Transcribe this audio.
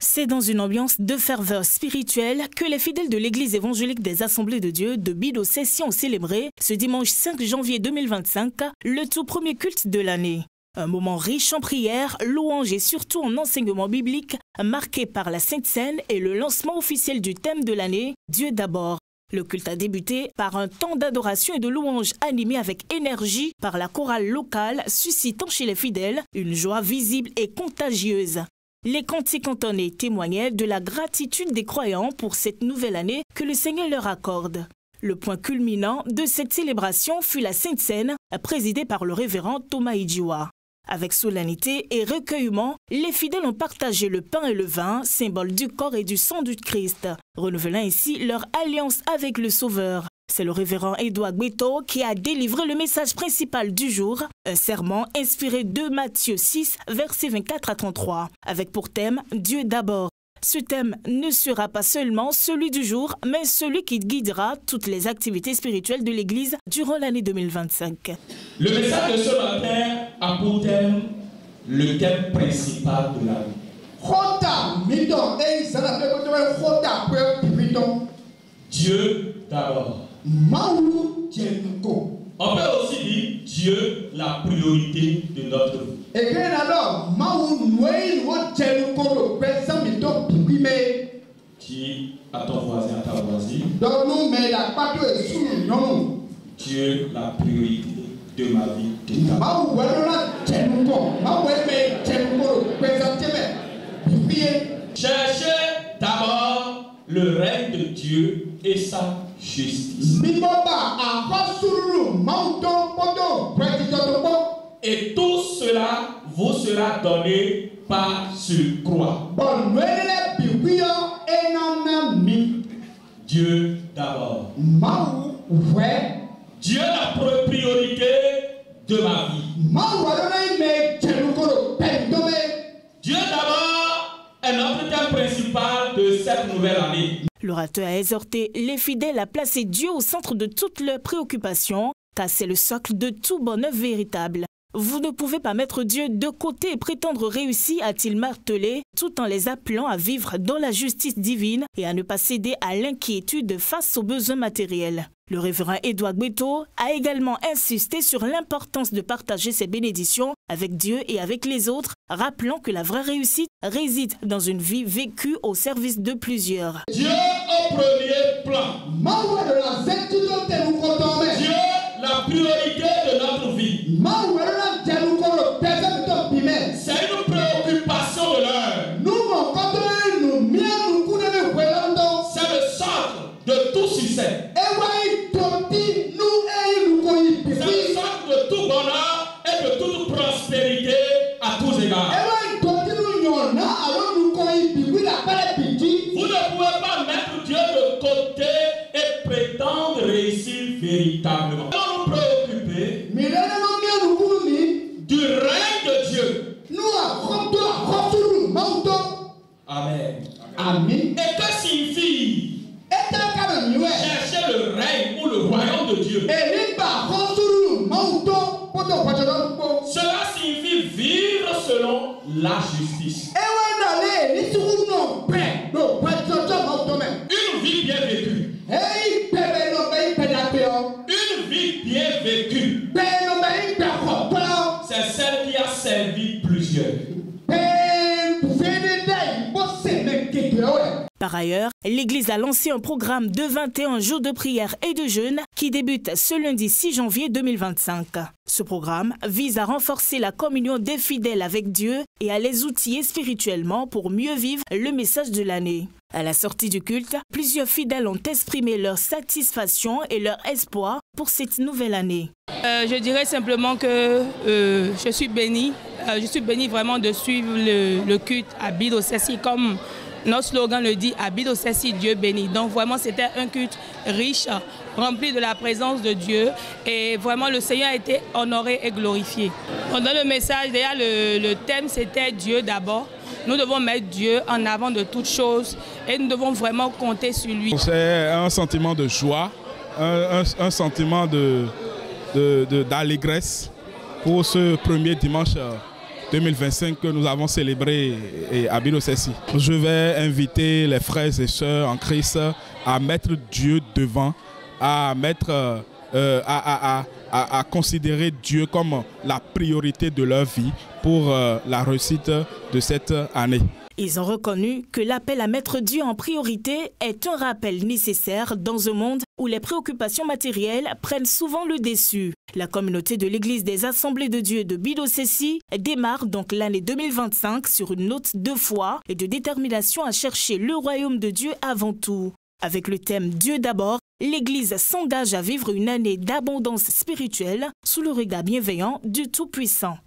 C'est dans une ambiance de ferveur spirituelle que les fidèles de l'église évangélique des Assemblées de Dieu de Bido-Cessy ont célébré ce dimanche 5 janvier 2025 le tout premier culte de l'année. Un moment riche en prières, louanges et surtout en enseignement biblique marqué par la Sainte Seine et le lancement officiel du thème de l'année, Dieu d'abord. Le culte a débuté par un temps d'adoration et de louanges animé avec énergie par la chorale locale, suscitant chez les fidèles une joie visible et contagieuse. Les cantiques entonnés témoignaient de la gratitude des croyants pour cette nouvelle année que le Seigneur leur accorde. Le point culminant de cette célébration fut la Sainte Seine, présidée par le révérend Thomas Idjiwa. Avec solennité et recueillement, les fidèles ont partagé le pain et le vin, symbole du corps et du sang du Christ, renouvelant ainsi leur alliance avec le Sauveur. C'est le révérend Edouard Gbeto qui a délivré le message principal du jour, un sermon inspiré de Matthieu 6, versets 24 à 33, avec pour thème « Dieu d'abord ». Ce thème ne sera pas seulement celui du jour, mais celui qui guidera toutes les activités spirituelles de l'Église durant l'année 2025. Le message de ce matin a pour thème le thème principal de l'année. Dieu d'abord. On peut aussi dire Dieu la priorité de notre vie. Dis à ton voisin, à ta voisine, Dieu la priorité de ma vie, de ta vie. Cherchez d'abord le règne de Dieu et sa justice. Et tout cela vous sera donné par surcroît. Dieu d'abord. Dieu la priorité de ma vie. Dieu d'abord est notre thème principal de cette nouvelle année. L'orateur a exhorté les fidèles à placer Dieu au centre de toutes leurs préoccupations, car c'est le socle de tout bonheur véritable. Vous ne pouvez pas mettre Dieu de côté et prétendre réussir, a-t-il martelé, tout en les appelant à vivre dans la justice divine et à ne pas céder à l'inquiétude face aux besoins matériels. Le révérend Edouard Gbeto a également insisté sur l'importance de partager ses bénédictions avec Dieu et avec les autres, rappelant que la vraie réussite réside dans une vie vécue au service de plusieurs. Dieu au premier plan. Dieu la priorité de notre vie. C'est une préoccupation de l'heure. C'est le centre de tout succès. C'est le centre de tout bonheur et de toute prospérité à tous égards. Vous ne pouvez pas mettre Dieu de côté et prétendre réussir véritablement. Nous nous préoccuper du règne de Dieu. Amen. Amen. Et que signifie chercher le règne ou le royaume de Dieu? Cela signifie vivre selon la justice. Une vie bien vécue. Une vie bien vécue. C'est celle qui a servi plusieurs. Par ailleurs, l'Église a lancé un programme de 21 jours de prière et de jeûne qui débute ce lundi 6 janvier 2025. Ce programme vise à renforcer la communion des fidèles avec Dieu et à les outiller spirituellement pour mieux vivre le message de l'année. À la sortie du culte, plusieurs fidèles ont exprimé leur satisfaction et leur espoir pour cette nouvelle année. Je dirais simplement que je suis bénie. Je suis bénie vraiment de suivre le culte à Bido-Cessy comme notre slogan le dit, à Bido-Cessy, Dieu béni. Donc vraiment c'était un culte riche, rempli de la présence de Dieu et vraiment le Seigneur a été honoré et glorifié. Pendant le message, déjà le thème c'était Dieu d'abord. Nous devons mettre Dieu en avant de toutes choses et nous devons vraiment compter sur lui. C'est un sentiment de joie, un sentiment d'allégresse pour ce premier dimanche 2025 que nous avons célébré à Bidosessi. Je vais inviter les frères et sœurs en Christ à mettre Dieu devant, à considérer Dieu comme la priorité de leur vie pour la réussite de cette année. Ils ont reconnu que l'appel à mettre Dieu en priorité est un rappel nécessaire dans un monde où les préoccupations matérielles prennent souvent le dessus. La communauté de l'Église des Assemblées de Dieu de Bidosessi démarre donc l'année 2025 sur une note de foi et de détermination à chercher le royaume de Dieu avant tout. Avec le thème Dieu d'abord, l'Église s'engage à vivre une année d'abondance spirituelle sous le regard bienveillant du Tout-Puissant.